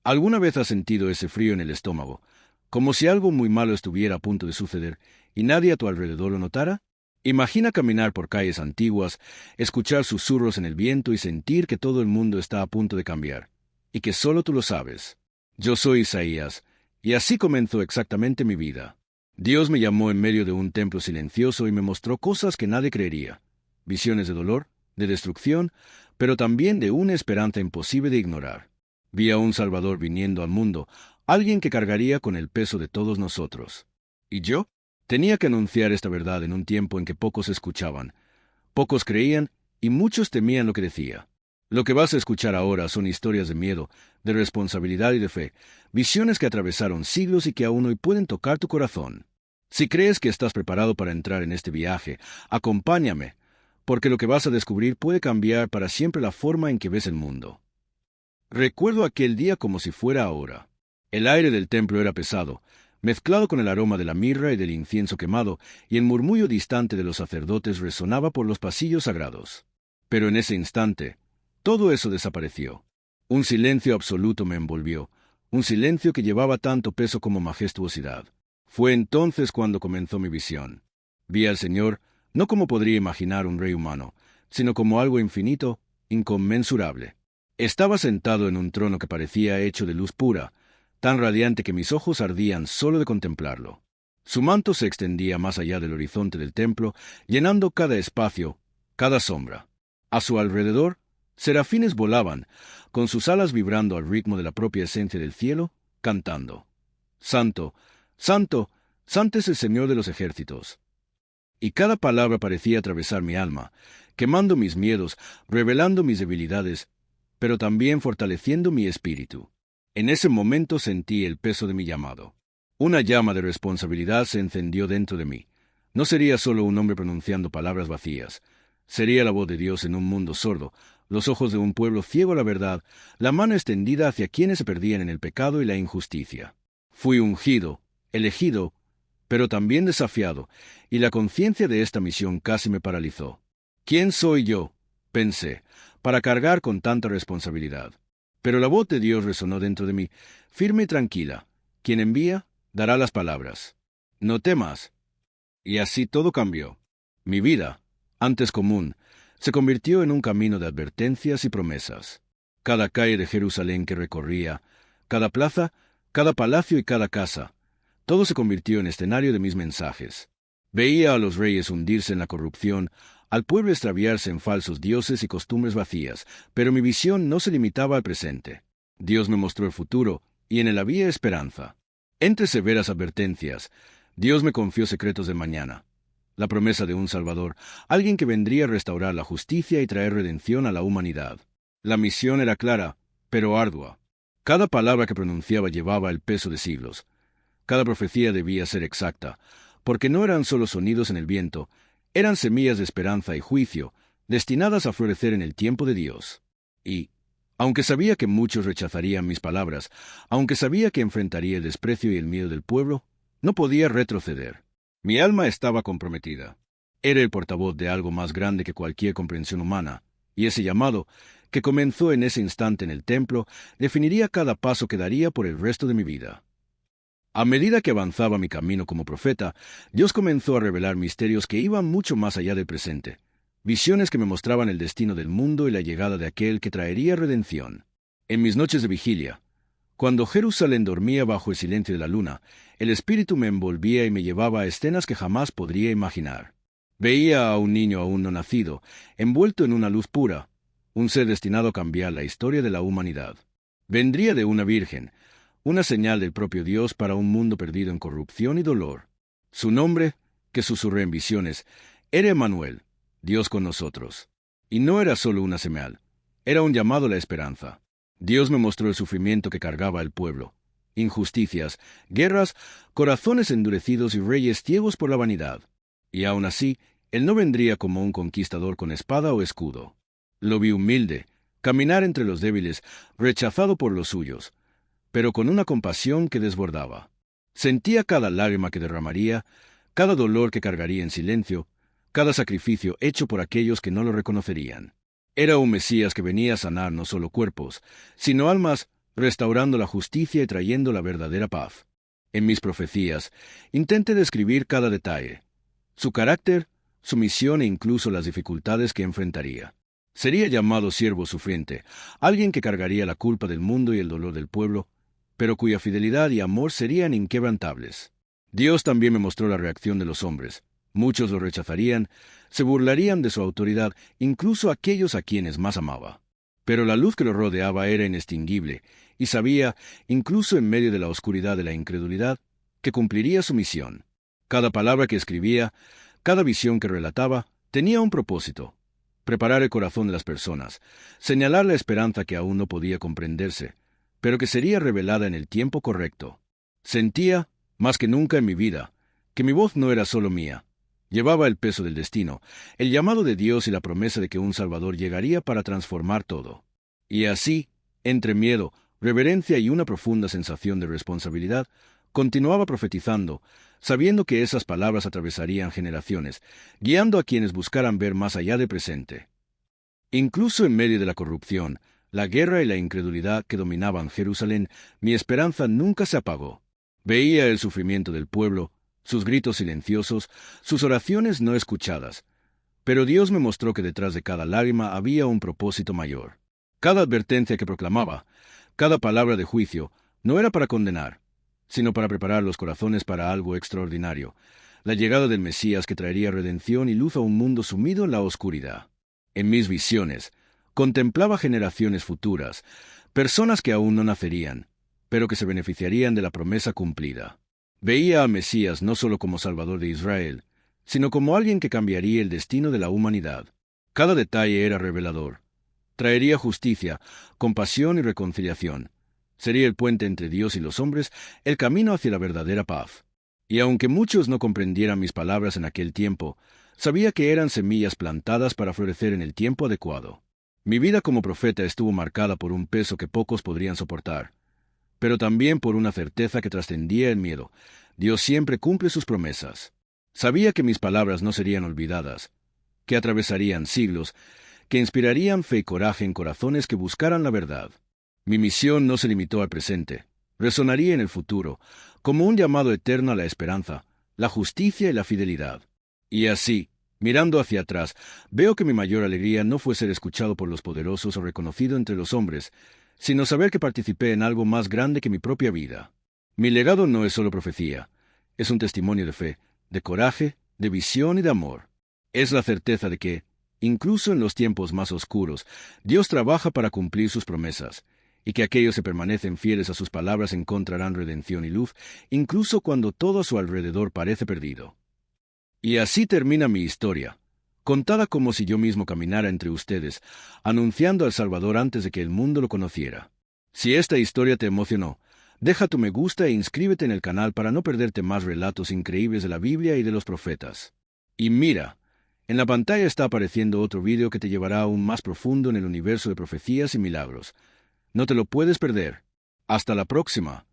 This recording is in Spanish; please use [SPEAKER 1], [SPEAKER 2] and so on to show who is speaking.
[SPEAKER 1] ¿Alguna vez has sentido ese frío en el estómago, como si algo muy malo estuviera a punto de suceder y nadie a tu alrededor lo notara? Imagina caminar por calles antiguas, escuchar susurros en el viento y sentir que todo el mundo está a punto de cambiar, y que solo tú lo sabes. Yo soy Isaías, y así comenzó exactamente mi vida. Dios me llamó en medio de un templo silencioso y me mostró cosas que nadie creería. Visiones de dolor, de destrucción, pero también de una esperanza imposible de ignorar. Vi a un Salvador viniendo al mundo, alguien que cargaría con el peso de todos nosotros. ¿Y yo? Tenía que anunciar esta verdad en un tiempo en que pocos escuchaban, pocos creían y muchos temían lo que decía. Lo que vas a escuchar ahora son historias de miedo, de responsabilidad y de fe, visiones que atravesaron siglos y que aún hoy pueden tocar tu corazón. Si crees que estás preparado para entrar en este viaje, acompáñame, porque lo que vas a descubrir puede cambiar para siempre la forma en que ves el mundo. Recuerdo aquel día como si fuera ahora. El aire del templo era pesado, mezclado con el aroma de la mirra y del incienso quemado, y el murmullo distante de los sacerdotes resonaba por los pasillos sagrados. Pero en ese instante, todo eso desapareció. Un silencio absoluto me envolvió, un silencio que llevaba tanto peso como majestuosidad. Fue entonces cuando comenzó mi visión. Vi al Señor, no como podría imaginar un rey humano, sino como algo infinito, inconmensurable. Estaba sentado en un trono que parecía hecho de luz pura, tan radiante que mis ojos ardían solo de contemplarlo. Su manto se extendía más allá del horizonte del templo, llenando cada espacio, cada sombra. A su alrededor, serafines volaban, con sus alas vibrando al ritmo de la propia esencia del cielo, cantando: «Santo, santo, santo es el Señor de los ejércitos». Y cada palabra parecía atravesar mi alma, quemando mis miedos, revelando mis debilidades, pero también fortaleciendo mi espíritu. En ese momento sentí el peso de mi llamado. Una llama de responsabilidad se encendió dentro de mí. No sería solo un hombre pronunciando palabras vacías. Sería la voz de Dios en un mundo sordo, los ojos de un pueblo ciego a la verdad, la mano extendida hacia quienes se perdían en el pecado y la injusticia. Fui ungido, elegido, pero también desafiado, y la conciencia de esta misión casi me paralizó. ¿Quién soy yo?, pensé, para cargar con tanta responsabilidad. Pero la voz de Dios resonó dentro de mí, firme y tranquila. Quien envía, dará las palabras. No temas. Y así todo cambió. Mi vida, antes común, se convirtió en un camino de advertencias y promesas. Cada calle de Jerusalén que recorría, cada plaza, cada palacio y cada casa, todo se convirtió en escenario de mis mensajes. Veía a los reyes hundirse en la corrupción, al pueblo extraviarse en falsos dioses y costumbres vacías, pero mi visión no se limitaba al presente. Dios me mostró el futuro, y en él había esperanza. Entre severas advertencias, Dios me confió secretos del mañana. La promesa de un Salvador, alguien que vendría a restaurar la justicia y traer redención a la humanidad. La misión era clara, pero ardua. Cada palabra que pronunciaba llevaba el peso de siglos. Cada profecía debía ser exacta, porque no eran solo sonidos en el viento, eran semillas de esperanza y juicio, destinadas a florecer en el tiempo de Dios. Y, aunque sabía que muchos rechazarían mis palabras, aunque sabía que enfrentaría el desprecio y el miedo del pueblo, no podía retroceder. Mi alma estaba comprometida. Era el portavoz de algo más grande que cualquier comprensión humana, y ese llamado, que comenzó en ese instante en el templo, definiría cada paso que daría por el resto de mi vida. A medida que avanzaba mi camino como profeta, Dios comenzó a revelar misterios que iban mucho más allá del presente, visiones que me mostraban el destino del mundo y la llegada de aquel que traería redención. En mis noches de vigilia, cuando Jerusalén dormía bajo el silencio de la luna, el Espíritu me envolvía y me llevaba a escenas que jamás podría imaginar. Veía a un niño aún no nacido, envuelto en una luz pura, un ser destinado a cambiar la historia de la humanidad. Vendría de una virgen, una señal del propio Dios para un mundo perdido en corrupción y dolor. Su nombre, que susurré en visiones, era Emmanuel, Dios con nosotros. Y no era solo una señal, era un llamado a la esperanza. Dios me mostró el sufrimiento que cargaba el pueblo, injusticias, guerras, corazones endurecidos y reyes ciegos por la vanidad. Y aún así, Él no vendría como un conquistador con espada o escudo. Lo vi humilde, caminar entre los débiles, rechazado por los suyos, pero con una compasión que desbordaba. Sentía cada lágrima que derramaría, cada dolor que cargaría en silencio, cada sacrificio hecho por aquellos que no lo reconocerían. Era un Mesías que venía a sanar no solo cuerpos, sino almas restaurando la justicia y trayendo la verdadera paz. En mis profecías, intenté describir cada detalle, su carácter, su misión e incluso las dificultades que enfrentaría. Sería llamado siervo sufriente, alguien que cargaría la culpa del mundo y el dolor del pueblo, pero cuya fidelidad y amor serían inquebrantables. Dios también me mostró la reacción de los hombres. Muchos lo rechazarían, se burlarían de su autoridad, incluso aquellos a quienes más amaba. Pero la luz que lo rodeaba era inextinguible, y sabía, incluso en medio de la oscuridad de la incredulidad, que cumpliría su misión. Cada palabra que escribía, cada visión que relataba, tenía un propósito: preparar el corazón de las personas, señalar la esperanza que aún no podía comprenderse, pero que sería revelada en el tiempo correcto. Sentía, más que nunca en mi vida, que mi voz no era solo mía. Llevaba el peso del destino, el llamado de Dios y la promesa de que un Salvador llegaría para transformar todo. Y así, entre miedo, reverencia y una profunda sensación de responsabilidad, continuaba profetizando, sabiendo que esas palabras atravesarían generaciones, guiando a quienes buscaran ver más allá del presente. Incluso en medio de la corrupción, la guerra y la incredulidad que dominaban Jerusalén, mi esperanza nunca se apagó. Veía el sufrimiento del pueblo, sus gritos silenciosos, sus oraciones no escuchadas. Pero Dios me mostró que detrás de cada lágrima había un propósito mayor. Cada advertencia que proclamaba, cada palabra de juicio, no era para condenar, sino para preparar los corazones para algo extraordinario, la llegada del Mesías que traería redención y luz a un mundo sumido en la oscuridad. En mis visiones, contemplaba generaciones futuras, personas que aún no nacerían, pero que se beneficiarían de la promesa cumplida. Veía a Mesías no solo como Salvador de Israel, sino como alguien que cambiaría el destino de la humanidad. Cada detalle era revelador. Traería justicia, compasión y reconciliación. Sería el puente entre Dios y los hombres, el camino hacia la verdadera paz. Y aunque muchos no comprendieran mis palabras en aquel tiempo, sabía que eran semillas plantadas para florecer en el tiempo adecuado. Mi vida como profeta estuvo marcada por un peso que pocos podrían soportar, pero también por una certeza que trascendía el miedo. Dios siempre cumple sus promesas. Sabía que mis palabras no serían olvidadas, que atravesarían siglos, que inspirarían fe y coraje en corazones que buscaran la verdad. Mi misión no se limitó al presente, resonaría en el futuro, como un llamado eterno a la esperanza, la justicia y la fidelidad. Y así, mirando hacia atrás, veo que mi mayor alegría no fue ser escuchado por los poderosos o reconocido entre los hombres, sino saber que participé en algo más grande que mi propia vida. Mi legado no es solo profecía, es un testimonio de fe, de coraje, de visión y de amor. Es la certeza de que, incluso en los tiempos más oscuros, Dios trabaja para cumplir sus promesas, y que aquellos que permanecen fieles a sus palabras encontrarán redención y luz, incluso cuando todo a su alrededor parece perdido. Y así termina mi historia, contada como si yo mismo caminara entre ustedes, anunciando al Salvador antes de que el mundo lo conociera. Si esta historia te emocionó, deja tu me gusta e inscríbete en el canal para no perderte más relatos increíbles de la Biblia y de los profetas. Y mira, en la pantalla está apareciendo otro vídeo que te llevará aún más profundo en el universo de profecías y milagros. No te lo puedes perder. Hasta la próxima.